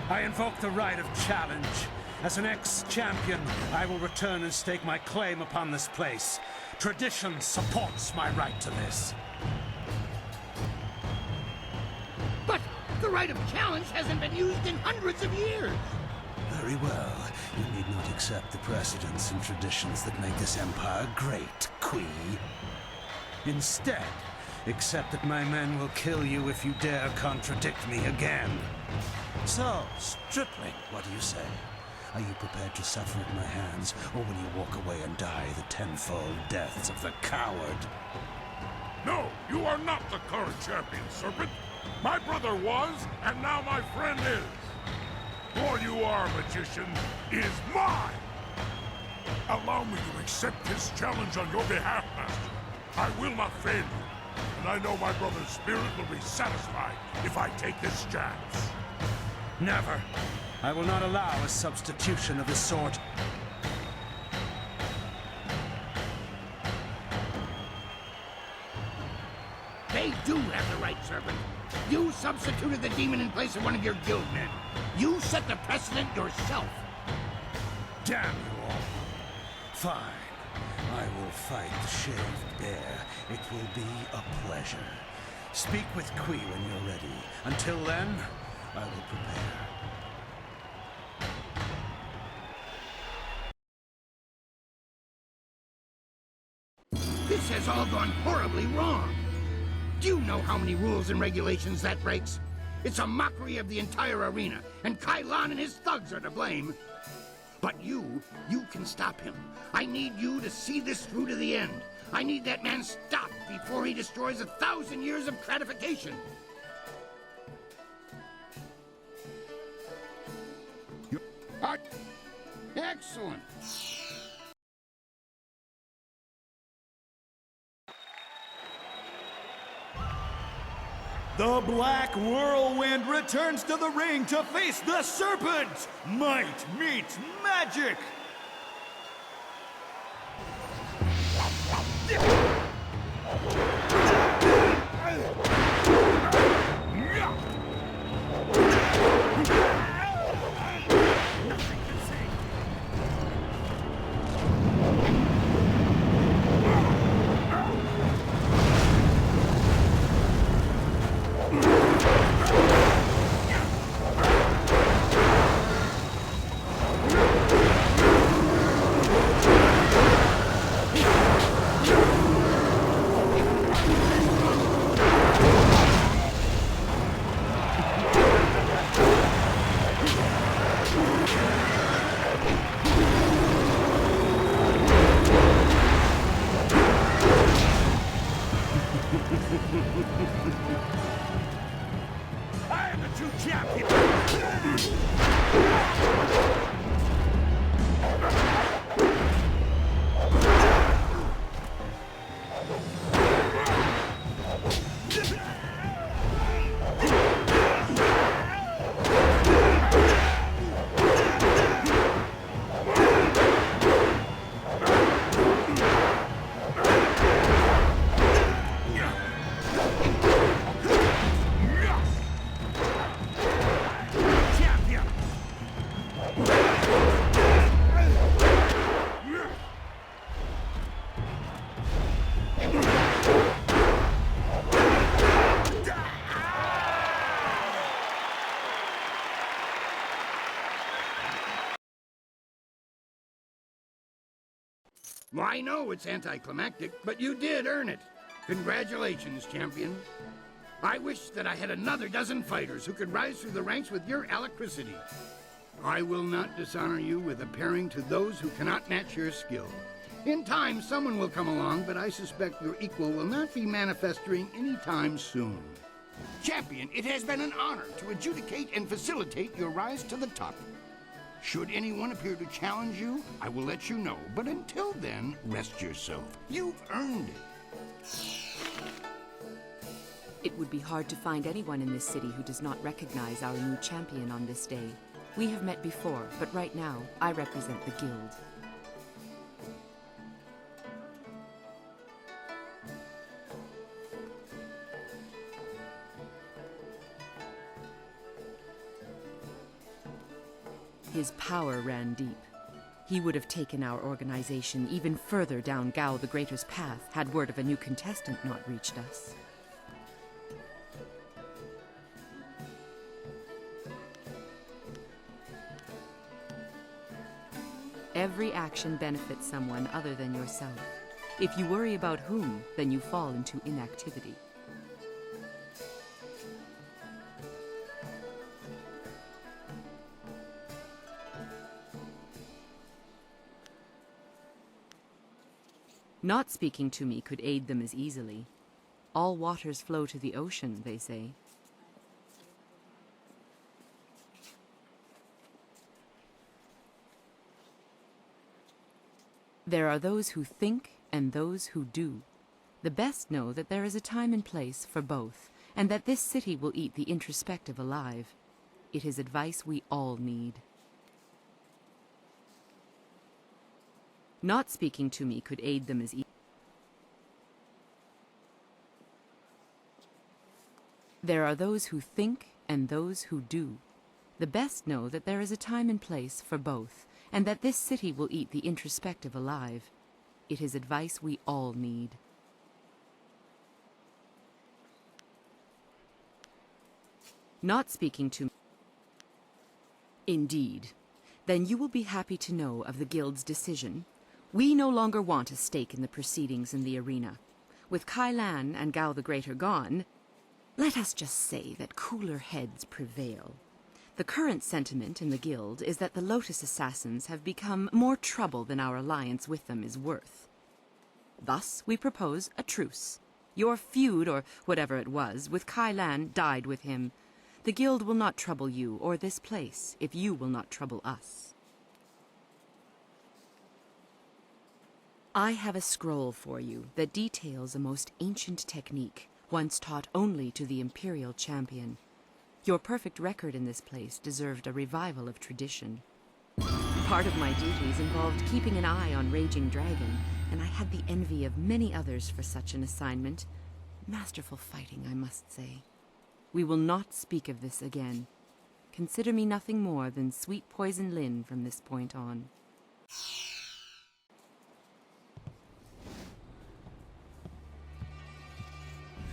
I invoke the right of challenge. As an ex-champion, I will return and stake my claim upon this place. Tradition supports my right to this. But the right of challenge hasn't been used in hundreds of years. Very well. You need not accept the precedents and traditions that make this empire great, Kui. Instead, accept that my men will kill you if you dare contradict me again. So, stripling, what do you say? Are you prepared to suffer at my hands, or will you walk away and die the tenfold deaths of the coward? No, you are not the current champion, Serpent. My brother was, and now my friend is. All you are, magician, is mine! Allow me to accept this challenge on your behalf, Master. I will not fail you, and I know my brother's spirit will be satisfied if I take this chance. Never. I will not allow a substitution of this sort. They do have the right, Serpent. You substituted the demon in place of one of your guild men. You set the precedent yourself. Damn you all. Fine. I will fight the shaved bear. It will be a pleasure. Speak with Kui when you're ready. Until then, I will prepare. This has all gone horribly wrong. Do you know how many rules and regulations that breaks? It's a mockery of the entire arena, and Kai Lan and his thugs are to blame. But you can stop him. I need you to see this through to the end. I need that man stopped before he destroys 1,000 years of gratification. Excellent. The Black Whirlwind returns to the ring to face the Serpent! Might meets magic! I am the true champion! Well, I know it's anticlimactic, but you did earn it. Congratulations, champion. I wish that I had another dozen fighters who could rise through the ranks with your alacrity. I will not dishonor you with appearing to those who cannot match your skill. In time, someone will come along, but I suspect your equal will not be manifesting any time soon. Champion, it has been an honor to adjudicate and facilitate your rise to the top. Should anyone appear to challenge you, I will let you know. But until then, rest yourself. You've earned it. It would be hard to find anyone in this city who does not recognize our new champion on this day. We have met before, but right now, I represent the guild. His power ran deep. He would have taken our organization even further down Gao the Greater's path had word of a new contestant not reached us. Every action benefits someone other than yourself. If you worry about whom, then you fall into inactivity. Not speaking to me could aid them as easily. All waters flow to the ocean, they say. There are those who think and those who do. The best know that there is a time and place for both, and that this city will eat the introspective alive. It is advice we all need. Not speaking to me could aid them as easily. There are those who think and those who do. The best know that there is a time and place for both, and that this city will eat the introspective alive. It is advice we all need. Not speaking to me. Indeed. Then you will be happy to know of the Guild's decision. We no longer want a stake in the proceedings in the arena. With Kai Lan and Gao the Greater gone, let us just say that cooler heads prevail. The current sentiment in the Guild is that the Lotus Assassins have become more trouble than our alliance with them is worth. Thus, we propose a truce. Your feud, or whatever it was, with Kai Lan died with him. The Guild will not trouble you or this place if you will not trouble us. I have a scroll for you that details a most ancient technique, once taught only to the Imperial champion. Your perfect record in this place deserved a revival of tradition. Part of my duties involved keeping an eye on Raging Dragon, and I had the envy of many others for such an assignment. Masterful fighting, I must say. We will not speak of this again. Consider me nothing more than Sweet Poison Lyn from this point on.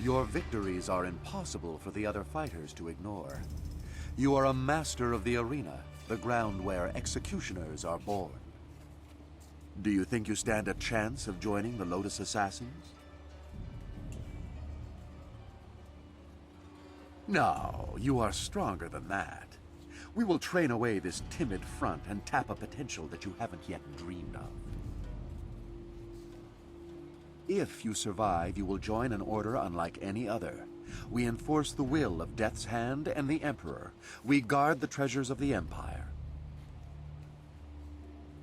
Your victories are impossible for the other fighters to ignore. You are a master of the arena, the ground where executioners are born. Do you think you stand a chance of joining the Lotus Assassins? No, you are stronger than that. We will train away this timid front and tap a potential that you haven't yet dreamed of. If you survive, you will join an order unlike any other. We enforce the will of Death's Hand and the Emperor. We guard the treasures of the Empire.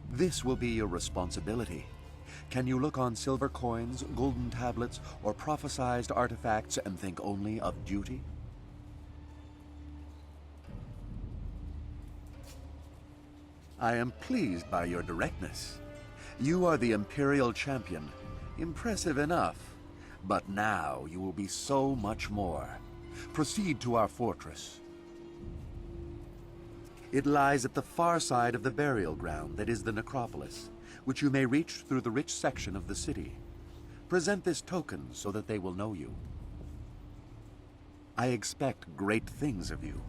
This will be your responsibility. Can you look on silver coins, golden tablets, or prophesized artifacts and think only of duty? I am pleased by your directness. You are the Imperial Champion. Impressive enough. But now you will be so much more. Proceed to our fortress. It lies at the far side of the burial ground that is the necropolis, which you may reach through the rich section of the city. Present this token so that they will know you. I expect great things of you.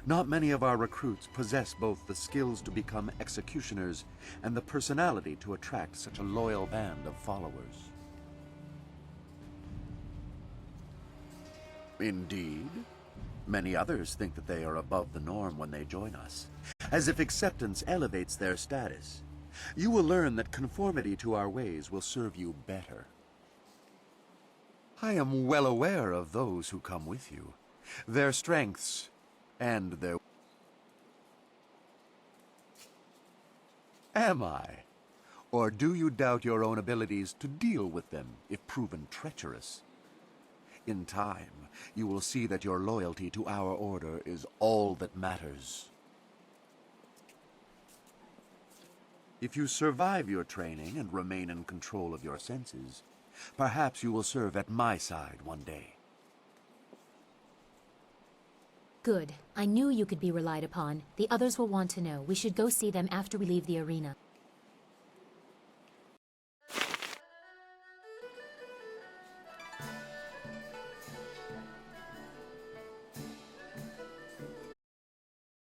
Not many of our recruits possess both the skills to become executioners and the personality to attract such a loyal band of followers. Indeed. Many others think that they are above the norm when they join us, as if acceptance elevates their status. You will learn that conformity to our ways will serve you better. I am well aware of those who come with you, their strengths, and their... Am I? Or do you doubt your own abilities to deal with them if proven treacherous? In time, you will see that your loyalty to our order is all that matters. If you survive your training and remain in control of your senses, perhaps you will serve at my side one day. Good. I knew you could be relied upon. The others will want to know. We should go see them after we leave the arena.